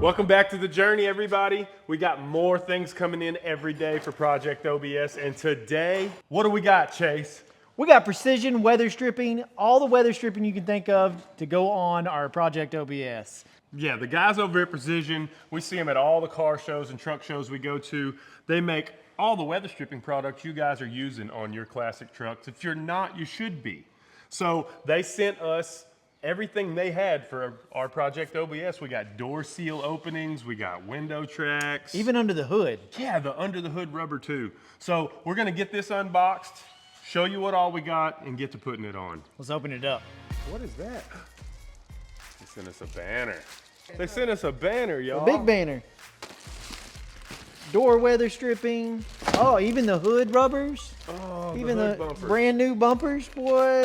Welcome back to the journey, everybody. We got more things coming in every day for Project OBS, and today, what do we got, Chase? We got precision weather stripping, all the weather stripping you can think of to go on our Project OBS. Yeah, the guys over at Precision, we see them at all the car shows and truck shows we go to. They make all the weather stripping products you guys are using on your classic trucks. If you're not, you should be. So they sent us everything they had for our Project OBS. We got door seal openings, we got window tracks. Even under the hood. Yeah, the under the hood rubber too. So we're gonna get this unboxed, show you what all we got, and get to putting it on. Let's open it up. What is that? They sent us a banner. They sent us a banner, y'all. A big banner. Door weather stripping. Oh, even the hood rubbers. Oh, even the the hood bumpers. brand new bumpers, boy.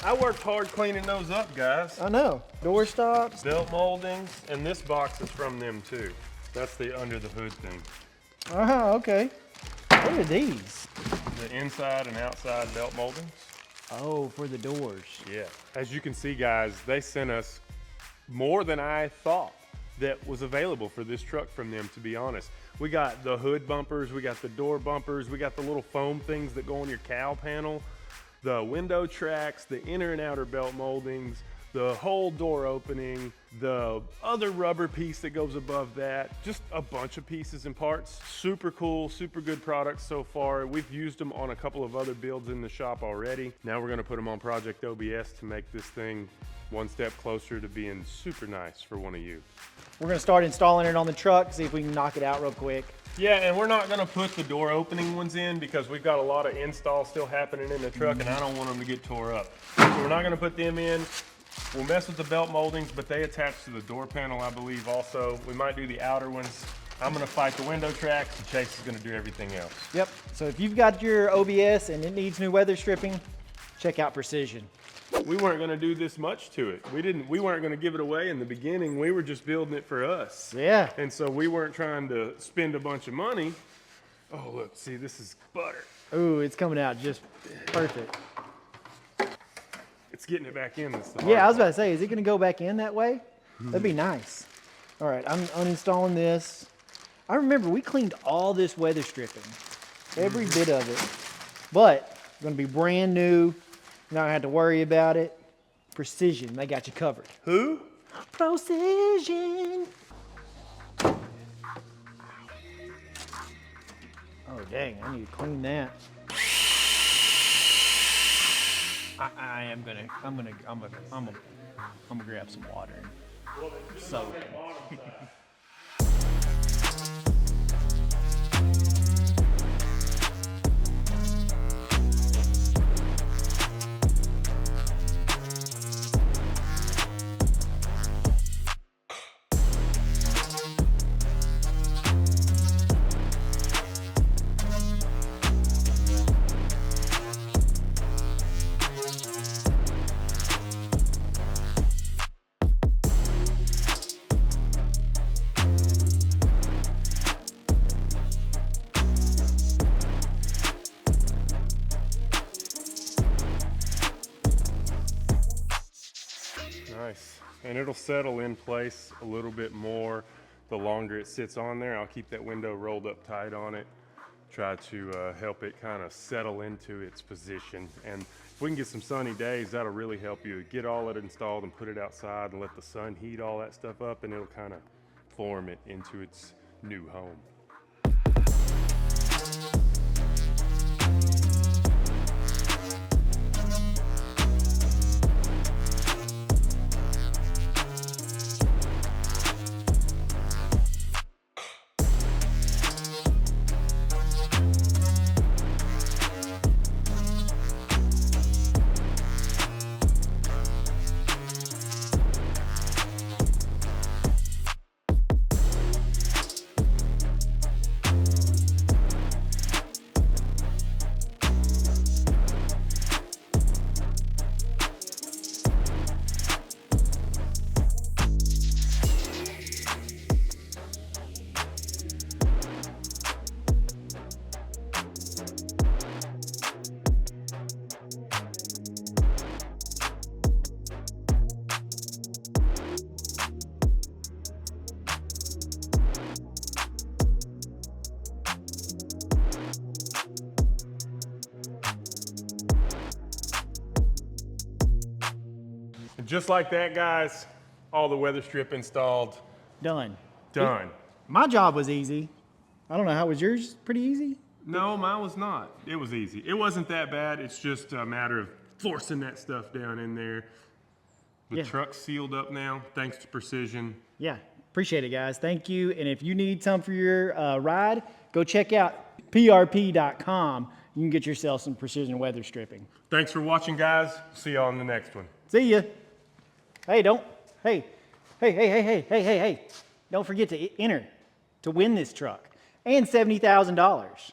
I worked hard cleaning those up, guys. I know. Door stops. Belt moldings, and this box is from them too. That's the under the hood thing. Okay. What are these? The inside and outside belt moldings. Oh, for the doors. Yeah. As you can see, guys, they sent us more than I thought that was available for this truck from them, to be honest. We got the hood bumpers, we got the door bumpers, we got the little foam things that go on your cowl panel, the window tracks, the inner and outer belt moldings, the whole door opening, the other rubber piece that goes above that, just a bunch of pieces and parts. Super cool, super good products so far. We've used them on a couple of other builds in the shop already. Now we're gonna put them on Project OBS to make this thing one step closer to being super nice for one of you. We're gonna start installing it on the truck, see if we can knock it out real quick. Yeah, and we're not gonna put the door opening ones in because we've got a lot of install still happening in the truck and I don't want them to get tore up. So we're not gonna put them in. We'll mess with the belt moldings, but they attach to the door panel, I believe, also. We might do the outer ones. I'm gonna fight the window tracks and Chase is gonna do everything else. Yep, so if you've got your OBS and it needs new weather stripping, check out Precision. We weren't gonna do this much to it. We weren't gonna give it away in the beginning. We were just building it for us. Yeah. And so we weren't trying to spend a bunch of money. Oh, look, see, this is butter. Ooh, it's coming out just perfect. It's getting it back in. That's the hard Yeah, I was part. about to say, is it gonna go back in that way? That'd be nice. All right, I'm uninstalling this. I remember we cleaned all this weather stripping, every bit of it, but it's gonna be brand new. Not gonna have to worry about it. Precision, they got you covered. Who? Precision. Oh dang, I need to clean that. I'm gonna grab some water and soak. Nice. And it'll settle in place a little bit more the longer it sits on there. I'll keep that window rolled up tight on it. Try to help it kind of settle into its position. And if we can get some sunny days, that'll really help you get all it installed and put it outside and let the sun heat all that stuff up, and it'll kind of form it into its new home. And just like that, guys, all the weather strip installed, Done. done. My job was easy. I don't know, how was yours? Pretty easy? No, mine was not. It was easy. It wasn't that bad. It's just a matter of forcing that stuff down in there. The Yeah. truck's sealed up now, thanks to Precision. Yeah, appreciate it, guys. Thank you. And if you need some for your ride, go check out prp.com. You can get yourself some precision weather stripping. Thanks for watching, guys. See y'all in the next one. See ya. Hey, hey. Don't forget to enter to win this truck and $70,000.